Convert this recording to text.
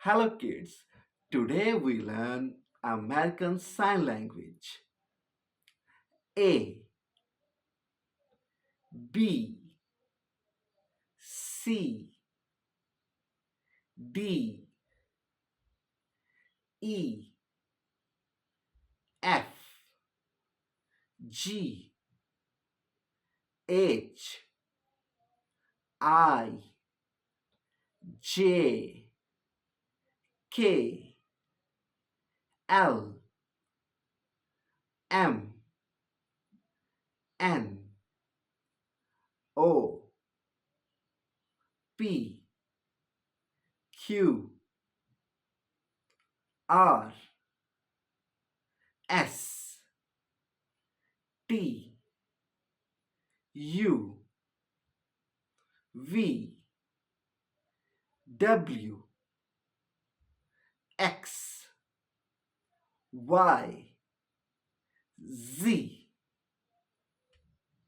Hello kids, today we learn American Sign Language. A, B, C, D, E, F, G, H, I, J, K, L, M, N, O, P, Q, R, S, T, U, V, W, X, Y, Z,